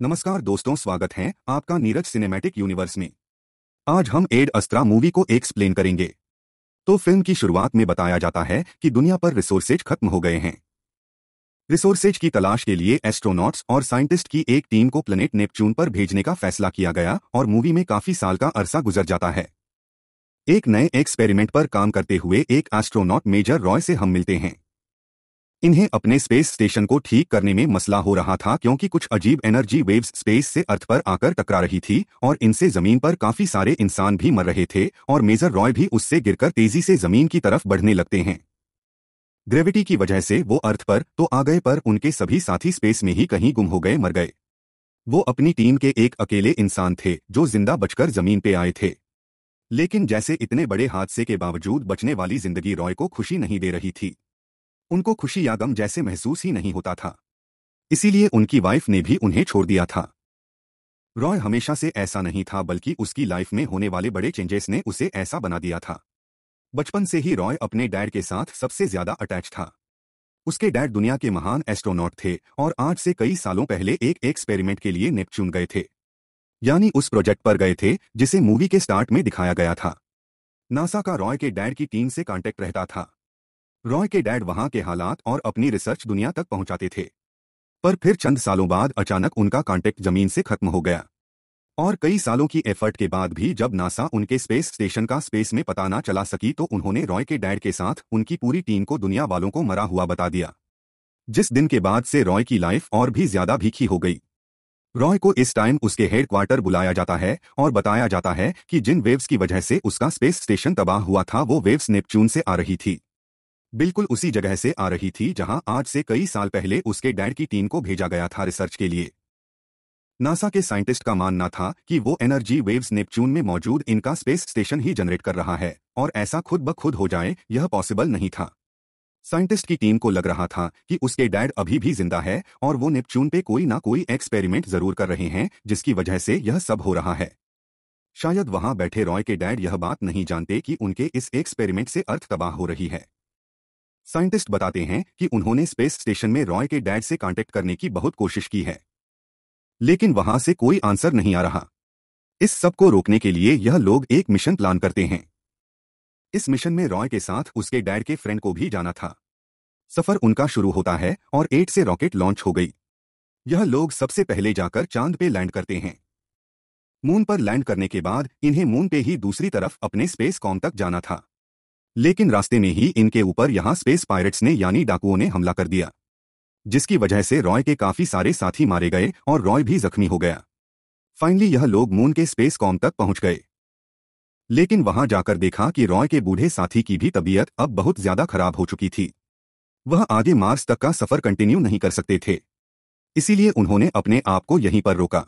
नमस्कार दोस्तों, स्वागत है आपका नीरज सिनेमैटिक यूनिवर्स में। आज हम एड अस्त्रा मूवी को एक्सप्लेन करेंगे। तो फिल्म की शुरुआत में बताया जाता है कि दुनिया पर रिसोर्सेज खत्म हो गए हैं। रिसोर्सेज की तलाश के लिए एस्ट्रोनॉट्स और साइंटिस्ट की एक टीम को प्लेनेट नेपच्यून पर भेजने का फैसला किया गया और मूवी में काफी साल का अरसा गुजर जाता है। एक नए एक्सपेरिमेंट पर काम करते हुए एक एस्ट्रोनॉट मेजर रॉय से हम मिलते हैं। इन्हें अपने स्पेस स्टेशन को ठीक करने में मसला हो रहा था क्योंकि कुछ अजीब एनर्जी वेव्स स्पेस से अर्थ पर आकर टकरा रही थी और इनसे जमीन पर काफी सारे इंसान भी मर रहे थे और मेजर रॉय भी उससे गिरकर तेजी से जमीन की तरफ बढ़ने लगते हैं। ग्रेविटी की वजह से वो अर्थ पर तो आ गए पर उनके सभी साथी स्पेस में ही कहीं गुम हो गए, मर गए। वो अपनी टीम के एक अकेले इंसान थे जो जिंदा बचकर जमीन पे आए थे। लेकिन जैसे इतने बड़े हादसे के बावजूद बचने वाली जिंदगी रॉय को खुशी नहीं दे रही थी। उनको खुशी या गम जैसे महसूस ही नहीं होता था। इसीलिए उनकी वाइफ ने भी उन्हें छोड़ दिया था। रॉय हमेशा से ऐसा नहीं था, बल्कि उसकी लाइफ में होने वाले बड़े चेंजेस ने उसे ऐसा बना दिया था। बचपन से ही रॉय अपने डैड के साथ सबसे ज्यादा अटैच था। उसके डैड दुनिया के महान एस्ट्रोनॉट थे और आज से कई सालों पहले एक एक्सपेरिमेंट के लिए नेपच्यून गए थे। यानी उस प्रोजेक्ट पर गए थे जिसे मूवी के स्टार्ट में दिखाया गया था। नासा का रॉय के डैड की टीम से कांटेक्ट रहता था। रॉय के डैड वहां के हालात और अपनी रिसर्च दुनिया तक पहुंचाते थे। पर फिर चंद सालों बाद अचानक उनका कांटेक्ट जमीन से खत्म हो गया। और कई सालों की एफर्ट के बाद भी जब नासा उनके स्पेस स्टेशन का स्पेस में पता ना चला सकी तो उन्होंने रॉय के डैड के साथ उनकी पूरी टीम को दुनिया वालों को मरा हुआ बता दिया। जिस दिन के बाद से रॉय की लाइफ और भी ज्यादा भीखी हो गई। रॉय को इस टाइम उसके हेडक्वार्टर बुलाया जाता है और बताया जाता है कि जिन वेव्स की वजह से उसका स्पेस स्टेशन तबाह हुआ था वो वेव्स नेपच्यून से आ रही थी। बिल्कुल उसी जगह से आ रही थी जहां आज से कई साल पहले उसके डैड की टीम को भेजा गया था रिसर्च के लिए। नासा के साइंटिस्ट का मानना था कि वो एनर्जी वेव्स नेपच्यून में मौजूद इनका स्पेस स्टेशन ही जनरेट कर रहा है और ऐसा खुद ब खुद हो जाए यह पॉसिबल नहीं था। साइंटिस्ट की टीम को लग रहा था कि उसके डैड अभी भी जिंदा है और वो नेपच्यून पे कोई ना कोई एक्सपेरिमेंट जरूर कर रहे हैं जिसकी वजह से यह सब हो रहा है। शायद वहां बैठे रॉय के डैड यह बात नहीं जानते कि उनके इस एक्सपेरिमेंट से अर्थ तबाह हो रही है। साइंटिस्ट बताते हैं कि उन्होंने स्पेस स्टेशन में रॉय के डैड से कांटेक्ट करने की बहुत कोशिश की है, लेकिन वहां से कोई आंसर नहीं आ रहा। इस सब को रोकने के लिए यह लोग एक मिशन प्लान करते हैं। इस मिशन में रॉय के साथ उसके डैड के फ्रेंड को भी जाना था। सफर उनका शुरू होता है और 8 से रॉकेट लॉन्च हो गई। यह लोग सबसे पहले जाकर चांद पे लैंड करते हैं। मून पर लैंड करने के बाद इन्हें मून पे ही दूसरी तरफ अपने स्पेस कॉम तक जाना था। लेकिन रास्ते में ही इनके ऊपर यहां स्पेस पायरेट्स ने यानी डाकुओं ने हमला कर दिया, जिसकी वजह से रॉय के काफी सारे साथी मारे गए और रॉय भी जख्मी हो गया। फाइनली यह लोग मून के स्पेस कॉम तक पहुंच गए, लेकिन वहां जाकर देखा कि रॉय के बूढ़े साथी की भी तबीयत अब बहुत ज्यादा खराब हो चुकी थी। वह आगे मार्स तक का सफर कंटिन्यू नहीं कर सकते थे। इसीलिए उन्होंने अपने आप को यहीं पर रोका।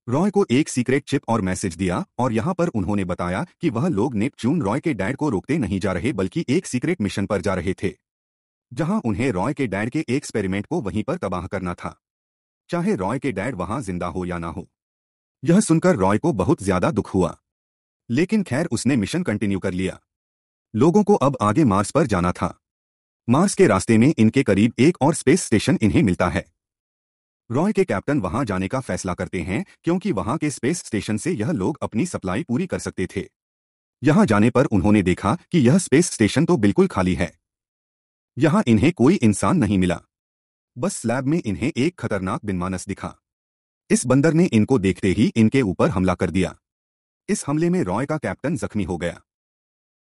रॉय को एक सीक्रेट चिप और मैसेज दिया और यहां पर उन्होंने बताया कि वह लोग नेपच्यून रॉय के डैड को रोकते नहीं जा रहे बल्कि एक सीक्रेट मिशन पर जा रहे थे, जहां उन्हें रॉय के डैड के एक्सपेरिमेंट को वहीं पर तबाह करना था, चाहे रॉय के डैड वहां जिंदा हो या ना हो। यह सुनकर रॉय को बहुत ज्यादा दुख हुआ, लेकिन खैर उसने मिशन कंटिन्यू कर लिया। लोगों को अब आगे मार्स पर जाना था। मार्स के रास्ते में इनके करीब एक और स्पेस स्टेशन इन्हें मिलता है। रॉय के कैप्टन वहां जाने का फैसला करते हैं क्योंकि वहां के स्पेस स्टेशन से यह लोग अपनी सप्लाई पूरी कर सकते थे। यहां जाने पर उन्होंने देखा कि यह स्पेस स्टेशन तो बिल्कुल खाली है। यहां इन्हें कोई इंसान नहीं मिला, बस स्लैब में इन्हें एक खतरनाक बिनमानस दिखा। इस बंदर ने इनको देखते ही इनके ऊपर हमला कर दिया। इस हमले में रॉय का कैप्टन जख्मी हो गया,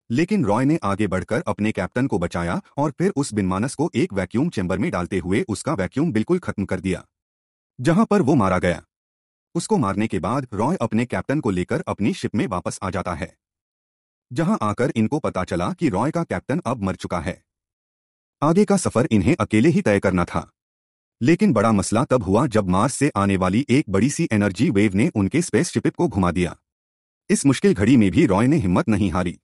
लेकिन रॉय ने आगे बढ़कर अपने कैप्टन को बचाया और फिर उस बिनमानस को एक वैक्यूम चेंबर में डालते हुए उसका वैक्यूम बिल्कुल खत्म कर दिया, जहां पर वो मारा गया। उसको मारने के बाद रॉय अपने कैप्टन को लेकर अपनी शिप में वापस आ जाता है, जहां आकर इनको पता चला कि रॉय का कैप्टन अब मर चुका है। आगे का सफर इन्हें अकेले ही तय करना था, लेकिन बड़ा मसला तब हुआ जब मार्स से आने वाली एक बड़ी सी एनर्जी वेव ने उनके स्पेस शिप को घुमा दिया। इस मुश्किल घड़ी में भी रॉय ने हिम्मत नहीं हारी।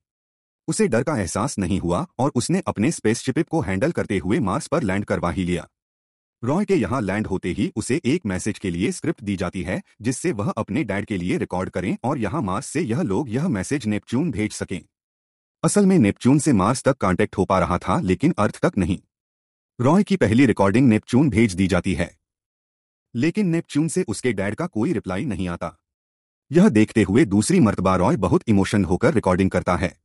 उसे डर का एहसास नहीं हुआ और उसने अपने स्पेसशिप को हैंडल करते हुए मार्स पर लैंड करवा ही लिया। रॉय के यहां लैंड होते ही उसे एक मैसेज के लिए स्क्रिप्ट दी जाती है जिससे वह अपने डैड के लिए रिकॉर्ड करें और यहां मार्स से यह लोग यह मैसेज नेपच्यून भेज सकें। असल में नेपच्यून से मार्स तक कांटेक्ट हो पा रहा था लेकिन अर्थ तक नहीं। रॉय की पहली रिकॉर्डिंग नेपच्यून भेज दी जाती है। लेकिन नेपच्यून से उसके डैड का कोई रिप्लाई नहीं आता। यह देखते हुए दूसरी मर्तबा रॉय बहुत इमोशनल होकर रिकॉर्डिंग करता है।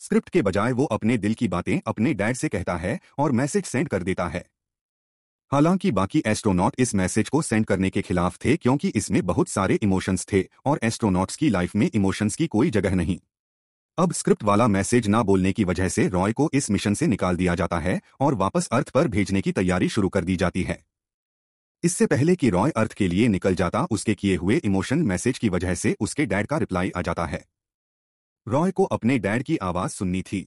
स्क्रिप्ट के बजाय वो अपने दिल की बातें अपने डैड से कहता है और मैसेज सेंड कर देता है। हालांकि बाकी एस्ट्रोनॉट इस मैसेज को सेंड करने के खिलाफ थे क्योंकि इसमें बहुत सारे इमोशंस थे और एस्ट्रोनॉट्स की लाइफ में इमोशंस की कोई जगह नहीं। अब स्क्रिप्ट वाला मैसेज ना बोलने की वजह से रॉय को इस मिशन से निकाल दिया जाता है और वापस अर्थ पर भेजने की तैयारी शुरू कर दी जाती है। इससे पहले कि रॉय अर्थ के लिए निकल जाता, उसके किए हुए इमोशनल मैसेज की वजह से उसके डैड का रिप्लाई आ जाता है। रॉय को अपने डैड की आवाज सुननी थी।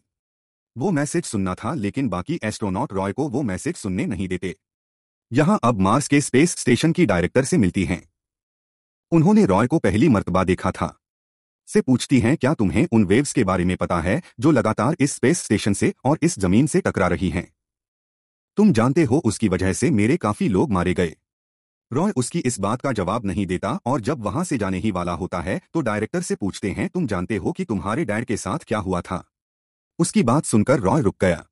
वो मैसेज सुनना था, लेकिन बाकी एस्ट्रोनॉट रॉय को वो मैसेज सुनने नहीं देते। यहाँ अब मार्स के स्पेस स्टेशन की डायरेक्टर से मिलती हैं। उन्होंने रॉय को पहली मर्तबा देखा था। से पूछती हैं, क्या तुम्हें उन वेव्स के बारे में पता है जो लगातार इस स्पेस स्टेशन से और इस जमीन से टकरा रही हैं? तुम जानते हो उसकी वजह से मेरे काफी लोग मारे गए। रॉय उसकी इस बात का जवाब नहीं देता और जब वहां से जाने ही वाला होता है तो डायरेक्टर से पूछते हैं, तुम जानते हो कि तुम्हारे डैड के साथ क्या हुआ था? उसकी बात सुनकर रॉय रुक गया।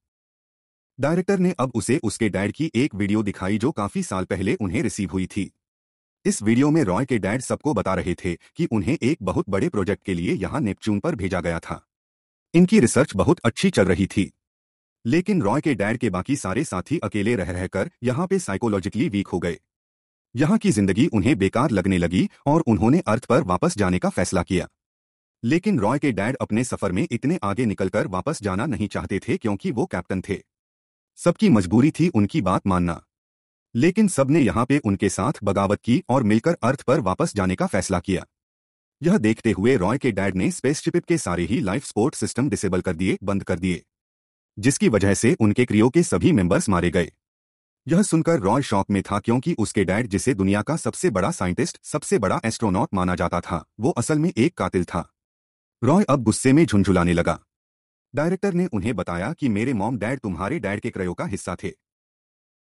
डायरेक्टर ने अब उसे उसके डैड की एक वीडियो दिखाई जो काफी साल पहले उन्हें रिसीव हुई थी। इस वीडियो में रॉय के डैड सबको बता रहे थे कि उन्हें एक बहुत बड़े प्रोजेक्ट के लिए यहां नेपच्यून पर भेजा गया था। इनकी रिसर्च बहुत अच्छी चल रही थी, लेकिन रॉय के डैड के बाकी सारे साथी अकेले रह रहकर यहाँ पे साइकोलॉजिकली वीक हो गए। यहाँ की जिंदगी उन्हें बेकार लगने लगी और उन्होंने अर्थ पर वापस जाने का फैसला किया। लेकिन रॉय के डैड अपने सफर में इतने आगे निकलकर वापस जाना नहीं चाहते थे क्योंकि वो कैप्टन थे। सबकी मजबूरी थी उनकी बात मानना, लेकिन सबने यहाँ पे उनके साथ बगावत की और मिलकर अर्थ पर वापस जाने का फैसला किया। यह देखते हुए रॉय के डैड ने स्पेसशिप के सारे ही लाइफ सपोर्ट सिस्टम डिसेबल कर दिए, बंद कर दिए, जिसकी वजह से उनके क्रियो के सभी मेंबर्स मारे गए। यह सुनकर रॉय शॉक में था क्योंकि उसके डैड, जिसे दुनिया का सबसे बड़ा साइंटिस्ट, सबसे बड़ा एस्ट्रोनॉट माना जाता था, वो असल में एक कातिल था। रॉय अब गुस्से में झुंझुलाने लगा। डायरेक्टर ने उन्हें बताया कि मेरे मॉम डैड तुम्हारे डैड के क्रियो का हिस्सा थे।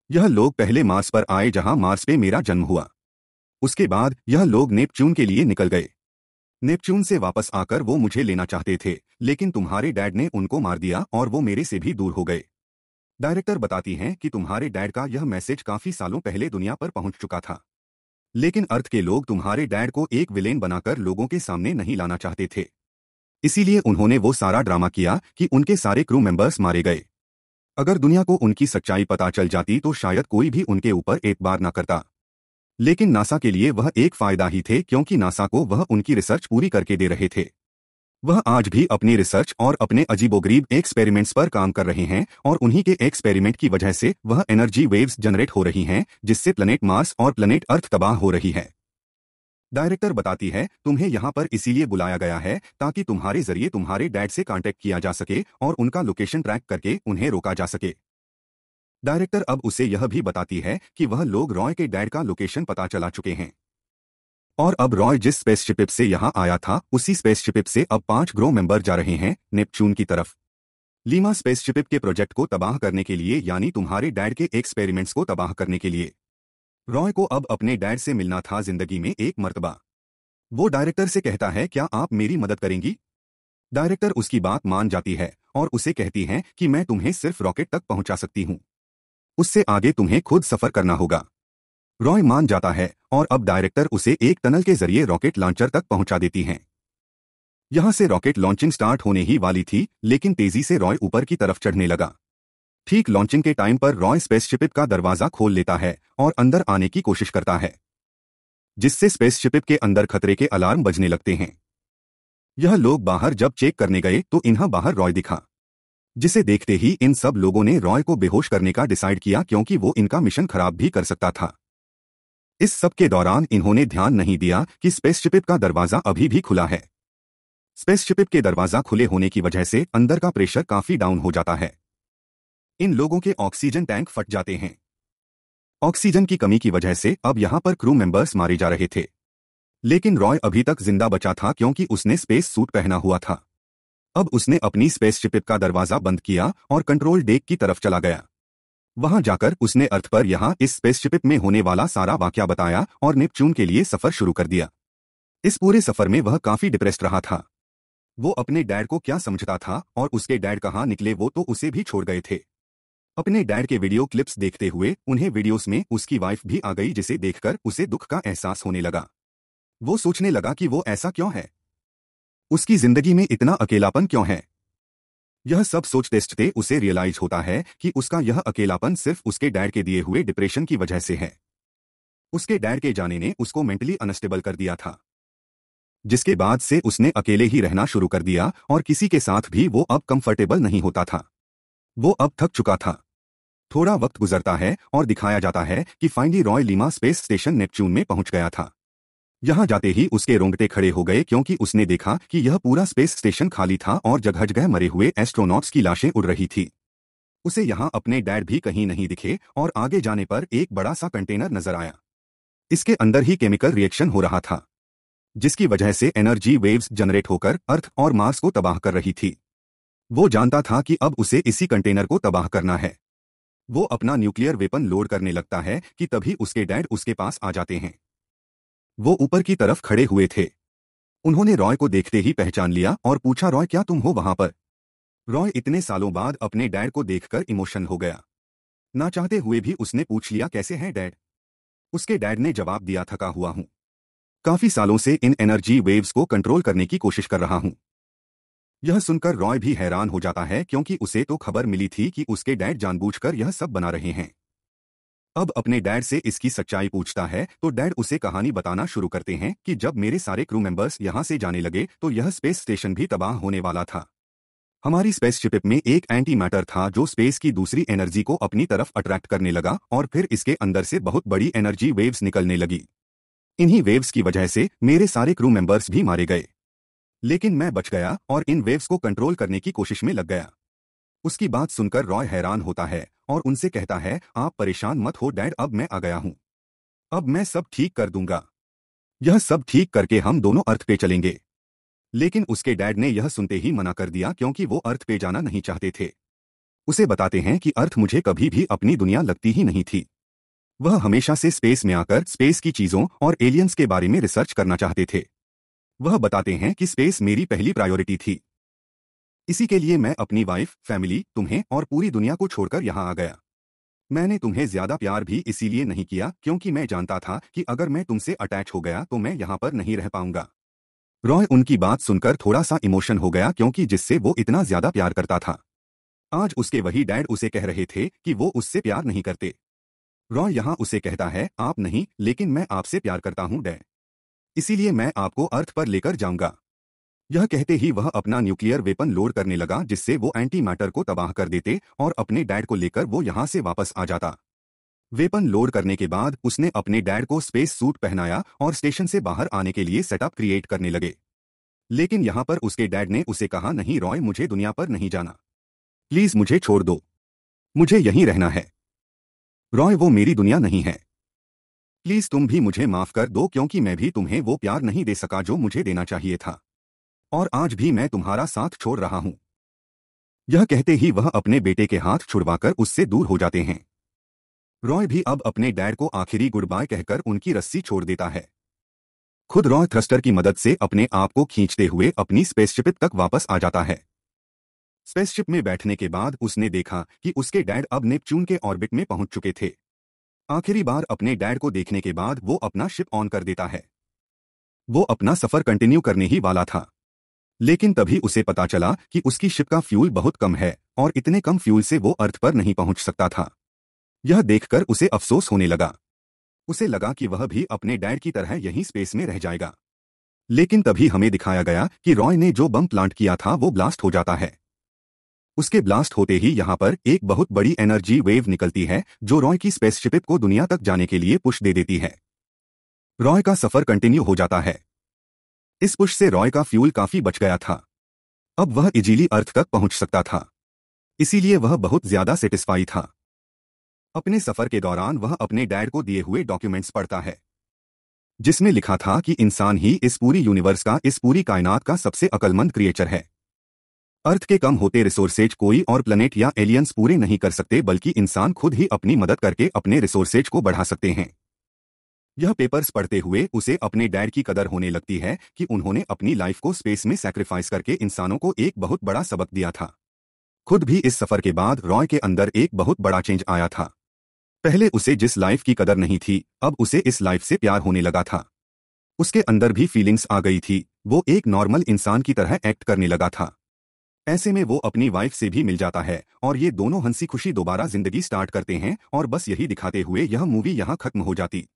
यह लोग पहले मार्स पर आए जहां मार्स पे मेरा जन्म हुआ। उसके बाद यह लोग नेपच्यून के लिए निकल गए। नेपच्यून से वापस आकर वो मुझे लेना चाहते थे, लेकिन तुम्हारे डैड ने उनको मार दिया और वो मेरे से भी दूर हो गए। डायरेक्टर बताती हैं कि तुम्हारे डैड का यह मैसेज काफी सालों पहले दुनिया पर पहुंच चुका था, लेकिन अर्थ के लोग तुम्हारे डैड को एक विलेन बनाकर लोगों के सामने नहीं लाना चाहते थे। इसीलिए उन्होंने वो सारा ड्रामा किया कि उनके सारे क्रू मेंबर्स मारे गए। अगर दुनिया को उनकी सच्चाई पता चल जाती तो शायद कोई भी उनके ऊपर एतबार न करता। लेकिन नासा के लिए वह एक फायदा ही थे क्योंकि नासा को वह उनकी रिसर्च पूरी करके दे रहे थे। वह आज भी अपनी रिसर्च और अपने अजीबोगरीब एक्सपेरिमेंट्स पर काम कर रहे हैं और उन्हीं के एक्सपेरिमेंट की वजह से वह एनर्जी वेव्स जनरेट हो रही हैं जिससे प्लैनेट मार्स और प्लैनेट अर्थ तबाह हो रही है। डायरेक्टर बताती है, तुम्हें यहाँ पर इसीलिए बुलाया गया है ताकि तुम्हारे जरिए तुम्हारे डैड से कांटेक्ट किया जा सके और उनका लोकेशन ट्रैक करके उन्हें रोका जा सके। डायरेक्टर अब उसे यह भी बताती है कि वह लोग रॉय के डैड का लोकेशन पता चला चुके हैं और अब रॉय जिस स्पेसशिप से यहाँ आया था उसी स्पेसशिप से अब 5 ग्रो मेंबर जा रहे हैं नेपच्यून की तरफ, लीमा स्पेसशिप के प्रोजेक्ट को तबाह करने के लिए, यानी तुम्हारे डैड के एक्सपेरिमेंट्स को तबाह करने के लिए। रॉय को अब अपने डैड से मिलना था जिंदगी में एक मर्तबा। वो डायरेक्टर से कहता है, क्या आप मेरी मदद करेंगी? डायरेक्टर उसकी बात मान जाती है और उसे कहती है कि मैं तुम्हें सिर्फ रॉकेट तक पहुंचा सकती हूं, उससे आगे तुम्हें खुद सफर करना होगा। रॉय मान जाता है और अब डायरेक्टर उसे एक टनल के जरिए रॉकेट लॉन्चर तक पहुंचा देती हैं। यहां से रॉकेट लॉन्चिंग स्टार्ट होने ही वाली थी, लेकिन तेजी से रॉय ऊपर की तरफ चढ़ने लगा। ठीक लॉन्चिंग के टाइम पर रॉय स्पेसशिप का दरवाजा खोल लेता है और अंदर आने की कोशिश करता है, जिससे स्पेसशिप के अंदर खतरे के अलार्म बजने लगते हैं। यह लोग बाहर जब चेक करने गए तो इन्हें बाहर रॉय दिखा, जिसे देखते ही इन सब लोगों ने रॉय को बेहोश करने का डिसाइड किया क्योंकि वो इनका मिशन खराब भी कर सकता था। इस सब के दौरान इन्होंने ध्यान नहीं दिया कि स्पेसशिप का दरवाजा अभी भी खुला है। स्पेसशिप के दरवाजा खुले होने की वजह से अंदर का प्रेशर काफी डाउन हो जाता है। इन लोगों के ऑक्सीजन टैंक फट जाते हैं। ऑक्सीजन की कमी की वजह से अब यहां पर क्रू मेंबर्स मारे जा रहे थे, लेकिन रॉय अभी तक जिंदा बचा था क्योंकि उसने स्पेस सूट पहना हुआ था। अब उसने अपनी स्पेसशिप का दरवाजा बंद किया और कंट्रोल डेक की तरफ चला गया। वहां जाकर उसने अर्थ पर यहां इस स्पेसशिप में होने वाला सारा वाकया बताया और नेपच्यून के लिए सफर शुरू कर दिया। इस पूरे सफर में वह काफी डिप्रेस्ड रहा था। वो अपने डैड को क्या समझता था और उसके डैड कहाँ निकले वो तो उसे भी छोड़ गए थे। अपने डैड के वीडियो क्लिप्स देखते हुए उन्हें वीडियोस में उसकी वाइफ भी आ गई, जिसे देखकर उसे दुख का एहसास होने लगा। वो सोचने लगा कि वो ऐसा क्यों है, उसकी जिंदगी में इतना अकेलापन क्यों है। यह सब सोचते सोचते उसे रियलाइज होता है कि उसका यह अकेलापन सिर्फ उसके डैड के दिए हुए डिप्रेशन की वजह से है। उसके डैड के जाने ने उसको मेंटली अनस्टेबल कर दिया था, जिसके बाद से उसने अकेले ही रहना शुरू कर दिया और किसी के साथ भी वो अब कंफर्टेबल नहीं होता था। वो अब थक चुका था। थोड़ा वक्त गुजरता है और दिखाया जाता है कि finally Roy Lima space station Neptune में पहुंच गया था। यहां जाते ही उसके रोंगटे खड़े हो गए, क्योंकि उसने देखा कि यह पूरा स्पेस स्टेशन खाली था और जगह जगह मरे हुए एस्ट्रोनॉट्स की लाशें उड़ रही थी। उसे यहां अपने डैड भी कहीं नहीं दिखे और आगे जाने पर एक बड़ा सा कंटेनर नजर आया। इसके अंदर ही केमिकल रिएक्शन हो रहा था, जिसकी वजह से एनर्जी वेव्स जनरेट होकर अर्थ और मार्स को तबाह कर रही थी। वो जानता था कि अब उसे इसी कंटेनर को तबाह करना है। वो अपना न्यूक्लियर वेपन लोड करने लगता है कि तभी उसके डैड उसके पास आ जाते हैं। वो ऊपर की तरफ खड़े हुए थे। उन्होंने रॉय को देखते ही पहचान लिया और पूछा, रॉय क्या तुम हो वहां पर? रॉय इतने सालों बाद अपने डैड को देखकर इमोशनल हो गया। ना चाहते हुए भी उसने पूछ लिया, कैसे हैं डैड? उसके डैड ने जवाब दिया, थका हुआ हूं। काफी सालों से इन एनर्जी वेव्स को कंट्रोल करने की कोशिश कर रहा हूं। यह सुनकर रॉय भी हैरान हो जाता है, क्योंकि उसे तो खबर मिली थी कि उसके डैड जानबूझकर यह सब बना रहे हैं। अब अपने डैड से इसकी सच्चाई पूछता है तो डैड उसे कहानी बताना शुरू करते हैं कि जब मेरे सारे क्रू मेंबर्स यहां से जाने लगे तो यह स्पेस स्टेशन भी तबाह होने वाला था। हमारी स्पेसशिप में एक एंटी मैटर था जो स्पेस की दूसरी एनर्जी को अपनी तरफ अट्रैक्ट करने लगा और फिर इसके अंदर से बहुत बड़ी एनर्जी वेव्स निकलने लगी। इन्हीं वेव्स की वजह से मेरे सारे क्रू मेंबर्स भी मारे गए, लेकिन मैं बच गया और इन वेव्स को कंट्रोल करने की कोशिश में लग गया। उसकी बात सुनकर रॉय हैरान होता है और उनसे कहता है, आप परेशान मत हो डैड, अब मैं आ गया हूं। अब मैं सब ठीक कर दूंगा। यह सब ठीक करके हम दोनों अर्थ पे चलेंगे। लेकिन उसके डैड ने यह सुनते ही मना कर दिया, क्योंकि वो अर्थ पे जाना नहीं चाहते थे। उसे बताते हैं कि अर्थ मुझे कभी भी अपनी दुनिया लगती ही नहीं थी। वह हमेशा से स्पेस में आकर स्पेस की चीजों और एलियंस के बारे में रिसर्च करना चाहते थे। वह बताते हैं कि स्पेस मेरी पहली प्रायोरिटी थी। इसी के लिए मैं अपनी वाइफ, फैमिली, तुम्हें और पूरी दुनिया को छोड़कर यहाँ आ गया। मैंने तुम्हें ज्यादा प्यार भी इसीलिए नहीं किया, क्योंकि मैं जानता था कि अगर मैं तुमसे अटैच हो गया तो मैं यहाँ पर नहीं रह पाऊंगा। रॉय उनकी बात सुनकर थोड़ा सा इमोशन हो गया, क्योंकि जिससे वो इतना ज्यादा प्यार करता था, आज उसके वही डैड उसे कह रहे थे कि वो उससे प्यार नहीं करते। रॉय यहाँ उसे कहता है, आप नहीं, लेकिन मैं आपसे प्यार करता हूँ डैड। इसीलिए मैं आपको अर्थ पर लेकर जाऊंगा। यह कहते ही वह अपना न्यूक्लियर वेपन लोड करने लगा, जिससे वो एंटी मैटर को तबाह कर देते और अपने डैड को लेकर वो यहाँ से वापस आ जाता। वेपन लोड करने के बाद उसने अपने डैड को स्पेस सूट पहनाया और स्टेशन से बाहर आने के लिए सेटअप क्रिएट करने लगे। लेकिन यहाँ पर उसके डैड ने उसे कहा, नहीं रॉय, मुझे दुनिया पर नहीं जाना। प्लीज मुझे छोड़ दो, मुझे यहीं रहना है। रॉय, वो मेरी दुनिया नहीं है। प्लीज तुम भी मुझे माफ कर दो, क्योंकि मैं भी तुम्हें वो प्यार नहीं दे सका जो मुझे देना चाहिए था, और आज भी मैं तुम्हारा साथ छोड़ रहा हूं। यह कहते ही वह अपने बेटे के हाथ छुड़वाकर उससे दूर हो जाते हैं। रॉय भी अब अपने डैड को आखिरी गुड बाय कहकर उनकी रस्सी छोड़ देता है। खुद रॉय थ्रस्टर की मदद से अपने आप को खींचते हुए अपनी स्पेसशिप तक वापस आ जाता है। स्पेसशिप में बैठने के बाद उसने देखा कि उसके डैड अब नेपच्यून के ऑर्बिट में पहुंच चुके थे। आखिरी बार अपने डैड को देखने के बाद वो अपना शिप ऑन कर देता है। वो अपना सफर कंटिन्यू करने ही वाला था, लेकिन तभी उसे पता चला कि उसकी शिप का फ्यूल बहुत कम है और इतने कम फ्यूल से वो अर्थ पर नहीं पहुंच सकता था। यह देखकर उसे अफसोस होने लगा। उसे लगा कि वह भी अपने डैड की तरह यहीं स्पेस में रह जाएगा। लेकिन तभी हमें दिखाया गया कि रॉय ने जो बम प्लांट किया था वो ब्लास्ट हो जाता है। उसके ब्लास्ट होते ही यहाँ पर एक बहुत बड़ी एनर्जी वेव निकलती है, जो रॉय की स्पेसशिप को दुनिया तक जाने के लिए पुश दे देती है। रॉय का सफर कंटिन्यू हो जाता है। इस पुश से रॉय का फ्यूल काफी बच गया था। अब वह इजीली अर्थ तक पहुंच सकता था, इसीलिए वह बहुत ज्यादा सेटिस्फाई था। अपने सफर के दौरान वह अपने डैड को दिए हुए डॉक्यूमेंट्स पढ़ता है, जिसमें लिखा था कि इंसान ही इस पूरी यूनिवर्स का, इस पूरी कायनात का सबसे अक्लमंद क्रिएचर है। अर्थ के कम होते रिसोर्सेज कोई और प्लेनेट या एलियंस पूरे नहीं कर सकते, बल्कि इंसान खुद ही अपनी मदद करके अपने रिसोर्सेज को बढ़ा सकते हैं। यह पेपर्स पढ़ते हुए उसे अपने डैड की कदर होने लगती है कि उन्होंने अपनी लाइफ को स्पेस में सैक्रिफाइस करके इंसानों को एक बहुत बड़ा सबक दिया था। खुद भी इस सफर के बाद रॉय के अंदर एक बहुत बड़ा चेंज आया था। पहले उसे जिस लाइफ की कदर नहीं थी, अब उसे इस लाइफ से प्यार होने लगा था। उसके अंदर भी फीलिंग्स आ गई थी, वो एक नॉर्मल इंसान की तरह एक्ट करने लगा था। ऐसे में वो अपनी वाइफ से भी मिल जाता है और ये दोनों हंसी खुशी दोबारा जिंदगी स्टार्ट करते हैं और बस यही दिखाते हुए यह मूवी यहाँ खत्म हो जाती।